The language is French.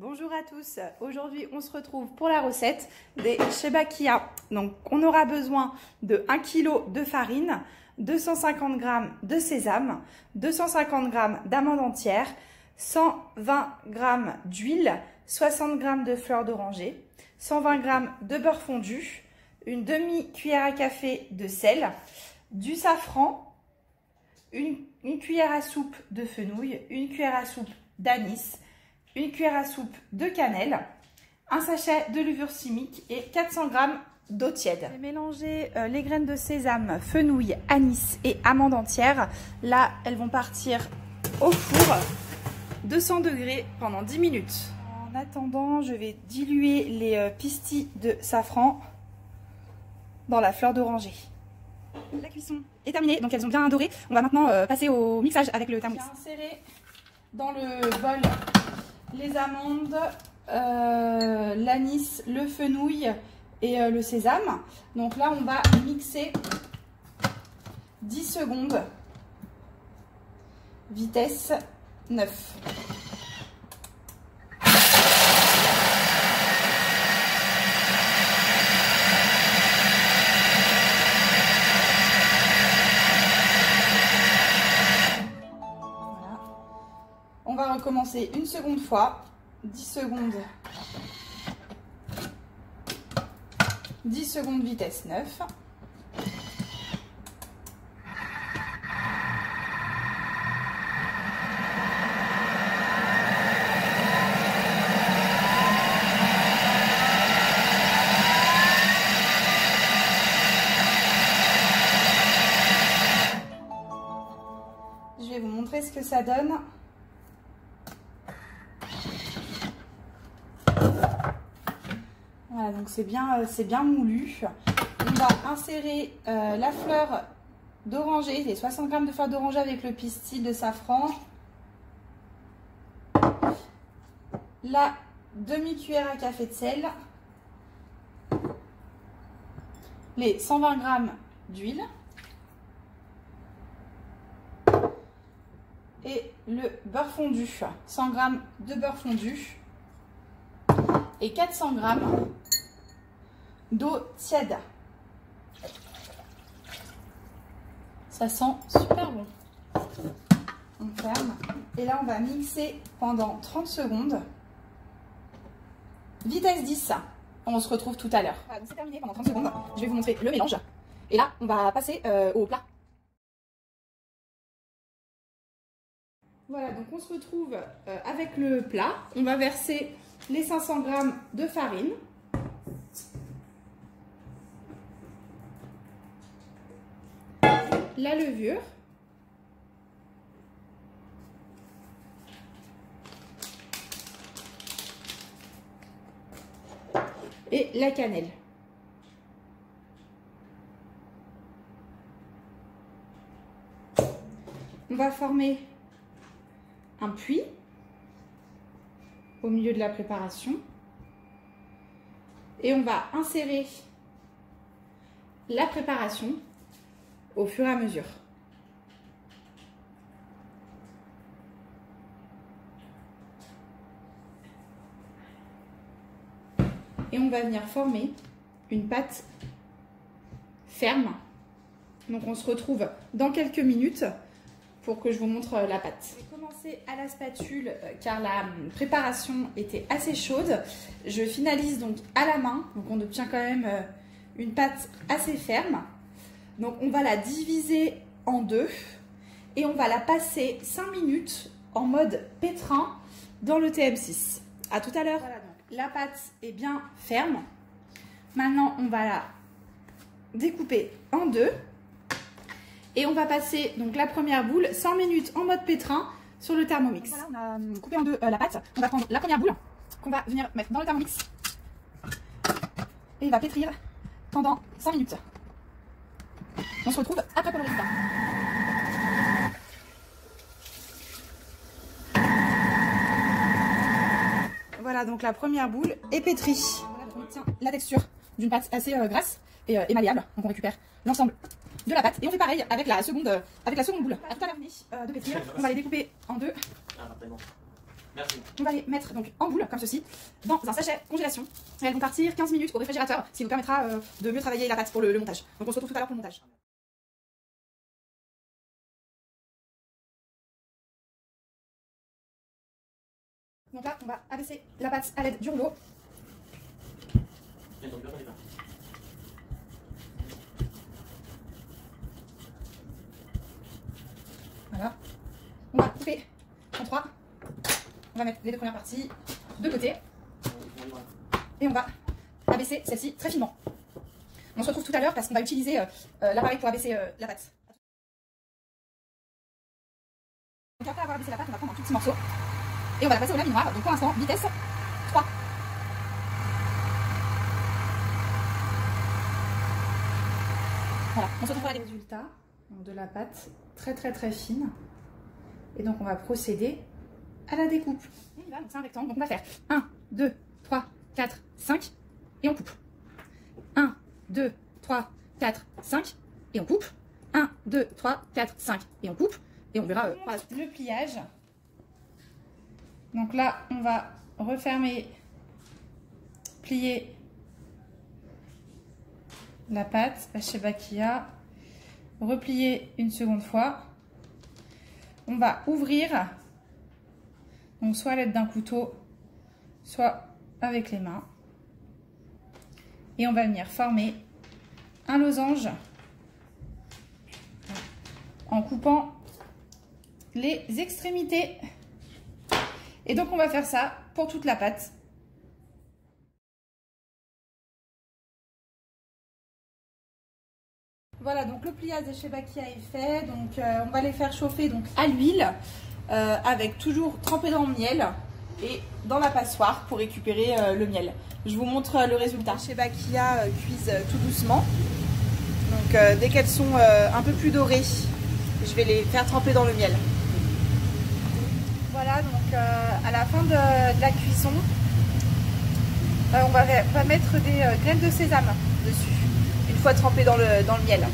Bonjour à tous, aujourd'hui on se retrouve pour la recette des shebakia. Donc on aura besoin de 1 kg de farine, 250 g de sésame, 250 g d'amandes entières, 120 g d'huile, 60 g de fleur d'oranger, 120 g de beurre fondu, une demi-cuillère à café de sel, du safran, une cuillère à soupe de fenouil, une cuillère à soupe d'anis, une cuillère à soupe de cannelle, un sachet de levure chimique et 400 g d'eau tiède. Je vais mélanger les graines de sésame, fenouil, anis et amandes entières. Là, elles vont partir au four, 200 degrés pendant 10 minutes. En attendant, je vais diluer les pistilles de safran dans la fleur d'oranger. La cuisson est terminée, donc elles ont bien doré. On va maintenant passer au mixage avec le Thermomix. Je vais insérer dans le bol les amandes, l'anis, le fenouil et le sésame. Donc là, on va mixer 10 secondes, vitesse 9. On va recommencer une seconde fois, 10 secondes, 10 secondes vitesse 9. Je vais vous montrer ce que ça donne. Voilà, donc c'est bien moulu. On va insérer la fleur d'oranger, les 60 g de fleur d'oranger avec le pistil de safran, la demi-cuillère à café de sel, les 120 g d'huile et le beurre fondu, 100 g de beurre fondu et 400 g d'eau tiède. Ça sent super bon. On ferme. Et là, on va mixer pendant 30 secondes. Vitesse 10. On se retrouve tout à l'heure. Voilà, c'est terminé pendant 30 secondes. Je vais vous montrer le mélange. Et là, on va passer au plat. Voilà, donc on se retrouve avec le plat. On va verser les 500 g de farine. La levure. Et la cannelle. On va former un puits au milieu de la préparation et on va insérer la préparation au fur et à mesure. Et on va venir former une pâte ferme. Donc on se retrouve dans quelques minutes pour que je vous montre la pâte. Je vais commencer à la spatule car la préparation était assez chaude. Je finalise donc à la main, donc on obtient quand même une pâte assez ferme. Donc on va la diviser en deux et on va la passer 5 minutes en mode pétrin dans le TM6. À tout à l'heure. Voilà, donc la pâte est bien ferme. Maintenant on va la découper en deux. Et on va passer donc la première boule 5 minutes en mode pétrin sur le Thermomix. Voilà, on a coupé en deux la pâte. On va prendre la première boule qu'on va venir mettre dans le Thermomix. Et il va pétrir pendant 5 minutes. On se retrouve après pour le résultat. Voilà, donc la première boule est pétrie. Voilà, on obtient la texture d'une pâte assez grasse et malléable. Donc on récupère l'ensemble de la pâte et on fait pareil avec la seconde boule. À tout à l'heure de pétrir, on va les découper en deux. Merci. On va les mettre donc en boule, comme ceci, dans un sachet congélation. Et elles vont partir 15 minutes au réfrigérateur, ce qui nous permettra de mieux travailler la pâte pour le montage. Donc on se retrouve tout à l'heure pour le montage. Donc là, on va abaisser la pâte à l'aide du rouleau. Voilà. On va couper en 3. On va mettre les deux premières parties de côté. Et on va abaisser celle-ci très finement. On se retrouve tout à l'heure parce qu'on va utiliser l'appareil pour abaisser la pâte. Donc après avoir abaissé la pâte, on va prendre un tout petit morceau. Et on va la passer au laminoir. Donc pour l'instant, vitesse 3. Voilà, on se retrouve à les résultats de la pâte très fine. Et donc on va procéder à la découpe. On y va, donc c'est un rectangle, donc on va faire 1, 2, 3, 4, 5 et on coupe. 1, 2, 3, 4, 5 et on coupe. 1, 2, 3, 4, 5 et on coupe. Et on verra le pliage. Donc là, on va refermer, plier la pâte, la Sheba Kia, replier une seconde fois. On va ouvrir, donc soit à l'aide d'un couteau, soit avec les mains. Et on va venir former un losange en coupant les extrémités. Et donc on va faire ça pour toute la pâte. Voilà, donc le pliage des Sheba Kia est fait. Donc on va les faire chauffer donc à l'huile avec toujours trempé dans le miel et dans la passoire pour récupérer le miel. Je vous montre le résultat. Les Sheba Kia cuisent tout doucement. Donc dès qu'elles sont un peu plus dorées, je vais les faire tremper dans le miel. Voilà, donc à la fin de la cuisson, on va mettre des graines de sésame dessus, une fois trempées dans le miel.